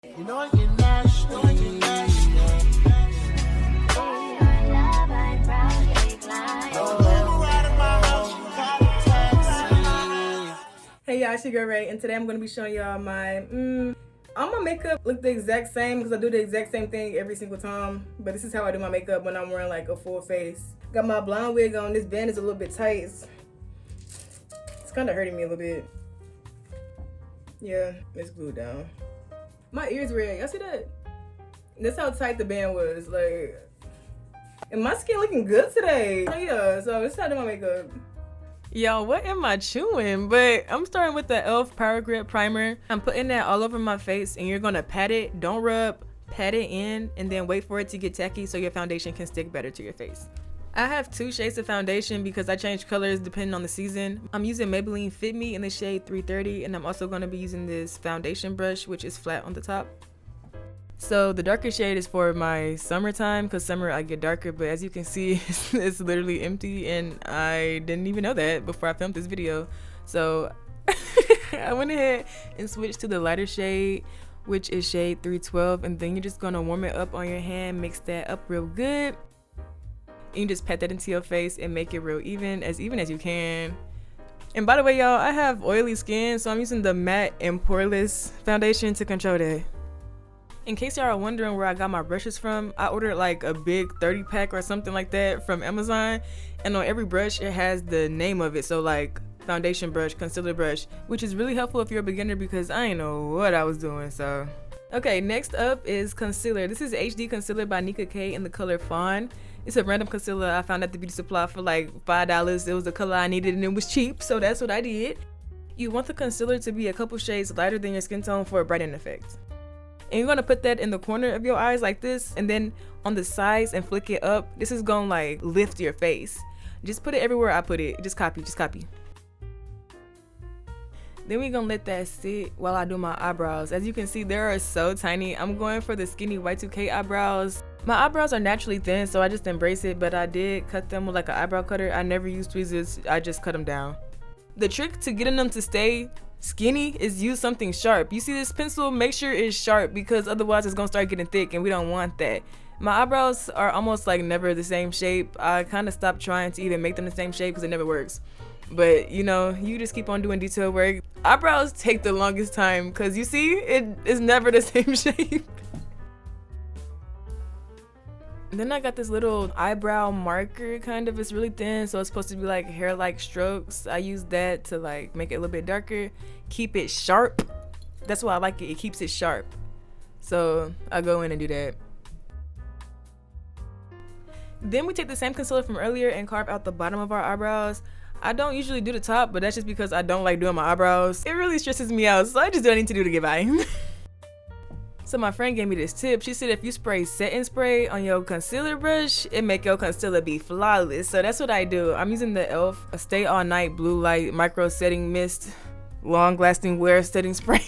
You know I get nasty. Hey y'all, it's your girl Ray, and today I'm going to be showing y'all my, all my makeup look the exact same because I do the exact same thing every single time. But this is how I do my makeup when I'm wearing like a full face. Got my blonde wig on. This band is a little bit tight. It's kind of hurting me a little bit. Yeah, it's glued down. My ears red. Y'all see that? That's how tight the band was. Like, and my skin looking good today. Yeah, so this is how I do my makeup. Yo, what am I chewing? But I'm starting with the e.l.f. Power Grip Primer. I'm putting that all over my face, and you're gonna pat it, don't rub, pat it in, and then wait for it to get tacky so your foundation can stick better to your face. I have 2 shades of foundation because I change colors depending on the season. I'm using Maybelline Fit Me in the shade 330, and I'm also gonna be using this foundation brush, which is flat on the top. So the darker shade is for my summertime because summer I get darker, but as you can see, it's literally empty, and I didn't even know that before I filmed this video. So I went ahead and switched to the lighter shade, which is shade 312, and then you're just gonna warm it up on your hand, mix that up real good. You can just pat that into your face and make it real even as you can. And by the way, y'all, I have oily skin, so I'm using the matte and poreless foundation to control that. In case y'all are wondering where I got my brushes from, I ordered like a big 30 pack or something like that from Amazon, and on every brush it has the name of it, so like foundation brush, concealer brush, which is really helpful if you're a beginner because I didn't know what I was doing. So okay, next up is concealer. This is HD Concealer by Nika K in the color Fawn. It's a random concealer I found at the beauty supply for like $5. It was the color I needed and it was cheap, so that's what I did. You want the concealer to be a couple shades lighter than your skin tone for a brightening effect. And you're gonna put that in the corner of your eyes like this, and then on the sides and flick it up. This is gonna like lift your face. Just put it everywhere I put it. Just copy. Then we're gonna let that sit while I do my eyebrows. As you can see, they are so tiny. I'm going for the skinny Y2K eyebrows. My eyebrows are naturally thin, so I just embrace it, but I did cut them with like an eyebrow cutter. I never use tweezers, I just cut them down. The trick to getting them to stay skinny is use something sharp. You see this pencil, make sure it's sharp because otherwise it's gonna start getting thick and we don't want that. My eyebrows are almost like never the same shape. I kind of stopped trying to even make them the same shape because it never works. But you know, you just keep on doing detail work. Eyebrows take the longest time because you see, it is never the same shape. Then I got this little eyebrow marker kind of. It's really thin, so it's supposed to be like hair-like strokes. I use that to like make it a little bit darker, keep it sharp. That's why I like it. It keeps it sharp. So I go in and do that. Then we take the same concealer from earlier and carve out the bottom of our eyebrows. I don't usually do the top, but that's just because I don't like doing my eyebrows. It really stresses me out, so I just do what I need to do to get by. So my friend gave me this tip. She said if you spray setting spray on your concealer brush, it make your concealer be flawless. So that's what I do. I'm using the e.l.f. Stay All Night Blue Light Micro Setting Mist Long Lasting Wear Setting Spray.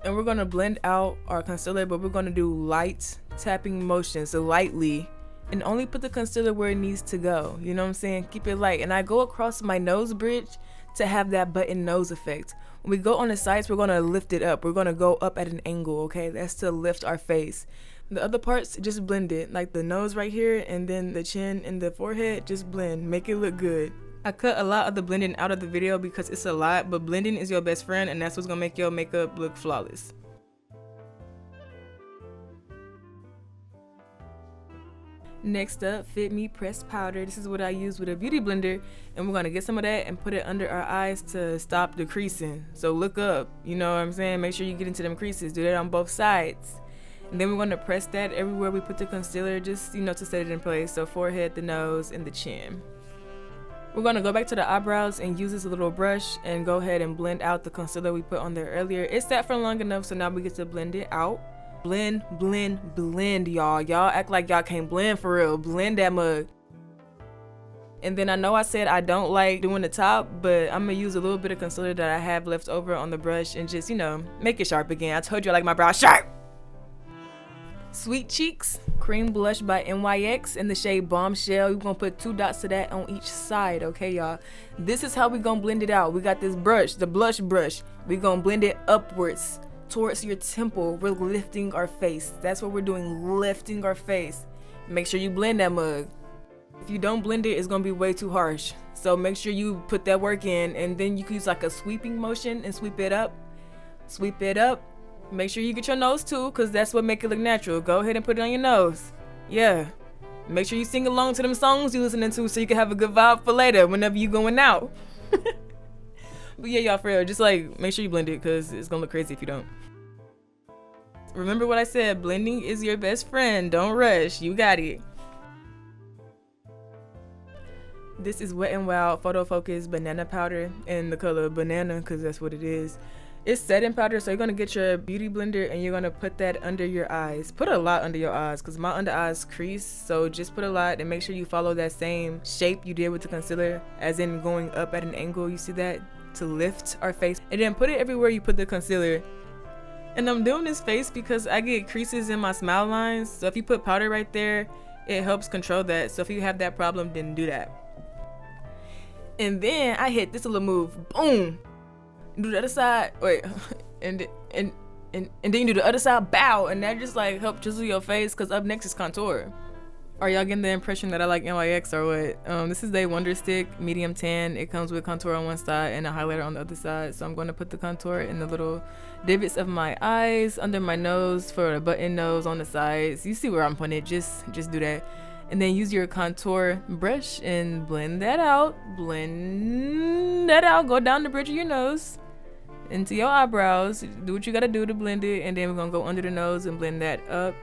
And we're gonna blend out our concealer, but we're gonna do light tapping motions, so lightly, and only put the concealer where it needs to go. You know what I'm saying? Keep it light. And I go across my nose bridge to have that button nose effect. When we go on the sides, we're gonna lift it up. We're gonna go up at an angle, okay? That's to lift our face. The other parts, just blend it. Like the nose right here, and then the chin and the forehead, just blend. Make it look good. I cut a lot of the blending out of the video because it's a lot, but blending is your best friend, and that's what's gonna make your makeup look flawless. Next up, Fit Me pressed powder. This is what I use with a beauty blender, and we're gonna get some of that and put it under our eyes to stop the creasing. So look up, you know what I'm saying? Make sure you get into them creases. Do that on both sides. And then we're gonna press that everywhere we put the concealer, just, you know, to set it in place. So forehead, the nose, and the chin. We're gonna go back to the eyebrows and use this little brush and go ahead and blend out the concealer we put on there earlier. It sat for long enough, so now we get to blend it out. Blend, y'all. Y'all act like y'all can't blend for real. Blend that mug. And then I know I said I don't like doing the top, but I'm gonna use a little bit of concealer that I have left over on the brush and just, you know, make it sharp again. I told you I like my brows sharp. Sweet Cheeks cream blush by NYX in the shade Bombshell. We're gonna put 2 dots of that on each side, okay, y'all? This is how we gonna blend it out. We got this brush, the blush brush. We gonna blend it upwards towards your temple. We're lifting our face. That's what we're doing, lifting our face. Make sure you blend that mug. If you don't blend it, it's gonna be way too harsh. So make sure you put that work in, and then you can use like a sweeping motion and sweep it up. Sweep it up. Make sure you get your nose too, because that's what make it look natural. Go ahead and put it on your nose. Yeah. Make sure you sing along to them songs you listening to so you can have a good vibe for later whenever you going out. But yeah, y'all, for real, just like make sure you blend it, because it's gonna look crazy if you don't. Remember what I said, blending is your best friend. Don't rush, you got it. This is Wet n Wild Photo Focus Banana Powder in the color banana, because that's what it is. It's setting powder, so you're gonna get your beauty blender and you're gonna put that under your eyes. Put a lot under your eyes, because my under eyes crease, so just put a lot and make sure you follow that same shape you did with the concealer, as in going up at an angle. You see that? To lift our face, and then put it everywhere you put the concealer. And I'm doing this face because I get creases in my smile lines, so if you put powder right there, it helps control that. So if you have that problem, then do that. And then I hit this little move, boom. Do the other side, wait, and then you do the other side, bow, and that just like help chisel your face, because up next is contour. Are y'all getting the impression that I like NYX or what? This is the Wonder Stick medium tan. It comes with contour on one side and a highlighter on the other side. So I'm going to put the contour in the little divots of my eyes, under my nose for a button nose on the sides. You see where I'm putting it, just do that. And then use your contour brush and blend that out. Blend that out, go down the bridge of your nose into your eyebrows. Do what you gotta do to blend it, and then we're gonna go under the nose and blend that up,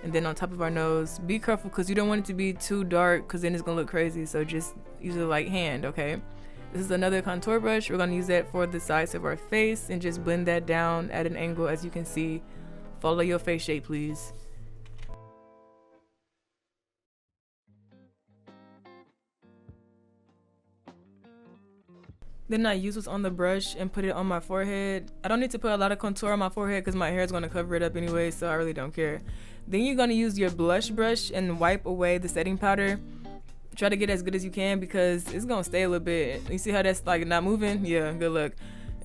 and then on top of our nose. Be careful, because you don't want it to be too dark, because then it's gonna look crazy. So just use a light hand, okay? This is another contour brush. We're gonna use that for the sides of our face and just blend that down at an angle. As you can see, follow your face shape, please. Then I use what's on the brush and put it on my forehead. I don't need to put a lot of contour on my forehead because my hair is going to cover it up anyway, so I really don't care. Then you're going to use your blush brush and wipe away the setting powder. Try to get as good as you can, because it's going to stay a little bit. You see how that's like not moving? Yeah, good luck.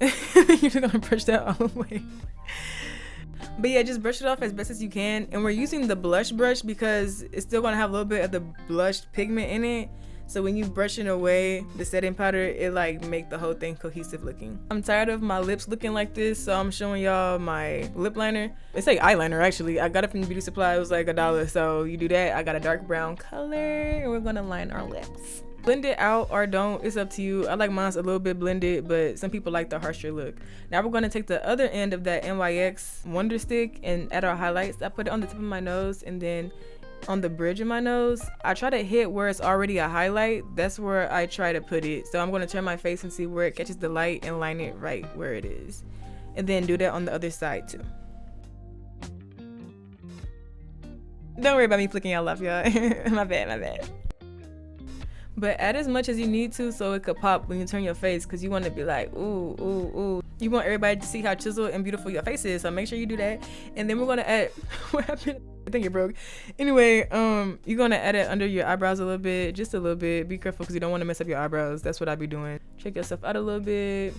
You're going to brush that all the way. But yeah, just brush it off as best as you can. And we're using the blush brush because it's still going to have a little bit of the blush pigment in it. So when you brushing away the setting powder, it like make the whole thing cohesive looking. I'm tired of my lips looking like this, so I'm showing y'all my lip liner. It's like eyeliner actually. I got it from the beauty supply. It was like $1. So you do that. I got a dark brown color, and we're gonna line our lips. Blend it out or don't, it's up to you. I like mine's a little bit blended, but some people like the harsher look. Now we're gonna take the other end of that NYX Wonder Stick and add our highlights. I put it on the tip of my nose, and then on the bridge of my nose, I try to hit where it's already a highlight. That's where I try to put it. So I'm going to turn my face and see where it catches the light and line it right where it is. And then do that on the other side too. Don't worry about me flicking y'all off, y'all. my bad. But add as much as you need to so it could pop when you turn your face, because you want to be like, ooh, ooh, ooh. You want everybody to see how chiseled and beautiful your face is, so make sure you do that. And then we're going to add, what happened? I think it broke. Anyway, you're going to add it under your eyebrows a little bit, just a little bit. Be careful, because you don't want to mess up your eyebrows. That's what I be doing. Check yourself out a little bit.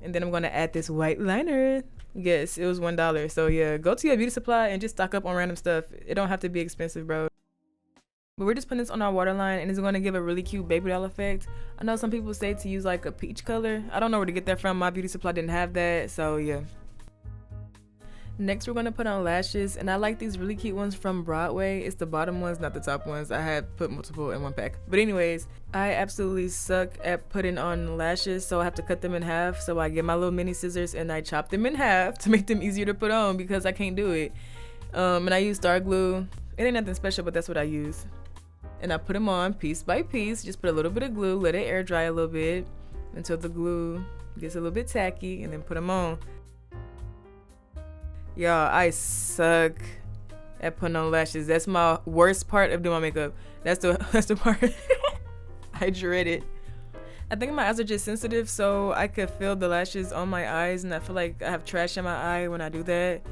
And then I'm going to add this white liner. Yes, it was $1. So yeah, go to your beauty supply and just stock up on random stuff. It don't have to be expensive, bro. But we're just putting this on our waterline, and it's going to give a really cute baby doll effect. I know some people say to use like a peach color. I don't know where to get that from. My beauty supply didn't have that, so yeah. Next, we're going to put on lashes, and I like these really cute ones from Broadway. It's the bottom ones, not the top ones. I had put multiple in one pack. But anyways, I absolutely suck at putting on lashes, so I have to cut them in half. So I get my little mini scissors and I chop them in half to make them easier to put on, because I can't do it. And I use star glue. It ain't nothing special, but that's what I use. And I put them on piece by piece. Just put a little bit of glue, let it air dry a little bit until the glue gets a little bit tacky, and then put them on. Y'all, I suck at putting on lashes. That's my worst part of doing my makeup. That's the part I dread it. I think my eyes are just sensitive, so I could feel the lashes on my eyes, and I feel like I have trash in my eye when I do that.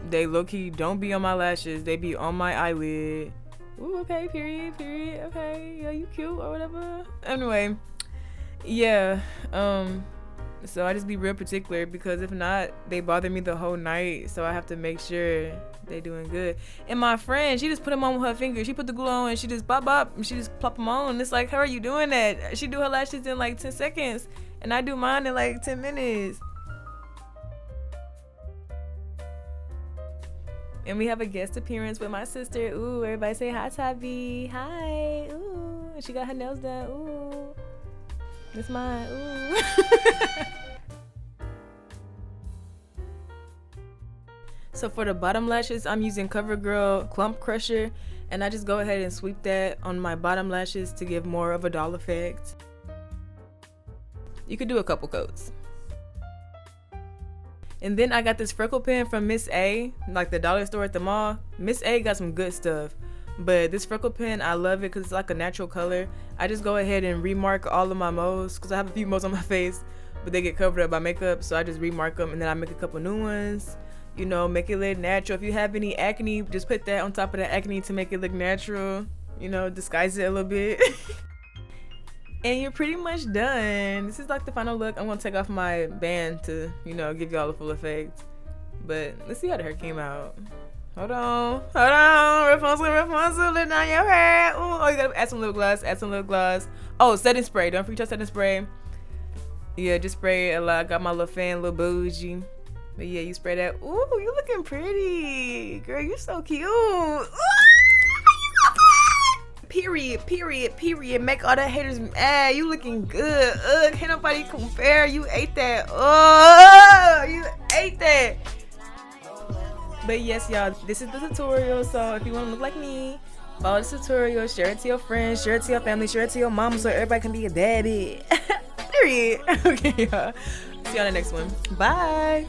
They low-key don't be on my lashes. They be on my eyelid. Ooh, okay, period, okay, yeah, you cute or whatever. Anyway, yeah, So I just be real particular, because if not, they bother me the whole night. So I have to make sure they doing good. And my friend, she just put them on with her finger. She put the glue on and she just bop bop and she just plop them on. It's like, how are you doing that? She do her lashes in like 10 seconds and I do mine in like 10 minutes. And we have a guest appearance with my sister. Ooh, everybody say hi, Tavi. Hi. Ooh, she got her nails done. Ooh, that's mine. Ooh. So for the bottom lashes, I'm using CoverGirl Clump Crusher, and I just go ahead and sweep that on my bottom lashes to give more of a doll effect. You could do a couple coats. And then I got this freckle pen from Miss A, like the dollar store at the mall. Miss A got some good stuff, but this freckle pen, I love it because it's like a natural color. I just go ahead and remark all of my moles because I have a few moles on my face, but they get covered up by makeup, so I just remark them and then I make a couple new ones. You know, make it look natural. If you have any acne, just put that on top of the acne to make it look natural. You know, disguise it a little bit. And you're pretty much done. This is like the final look. I'm gonna take off my band to, you know, give y'all the full effect. But let's see how the hair came out. Hold on. Rapunzel, let down your hair. Ooh, oh, you gotta add some lip gloss, Oh, setting spray. Don't forget your setting spray. Yeah, just spray a lot. Got my little fan, little bougie. But yeah, you spray that. Ooh, you looking pretty. Girl, you're so cute. Ooh. Period. Make all the haters mad. You looking good. Can't nobody compare. You ate that. You ate that. But yes, y'all, this is the tutorial. So if you want to look like me, follow this tutorial. Share it to your friends. Share it to your family. Share it to your mom so everybody can be a baby. Period. Okay, y'all. See you on the next one. Bye.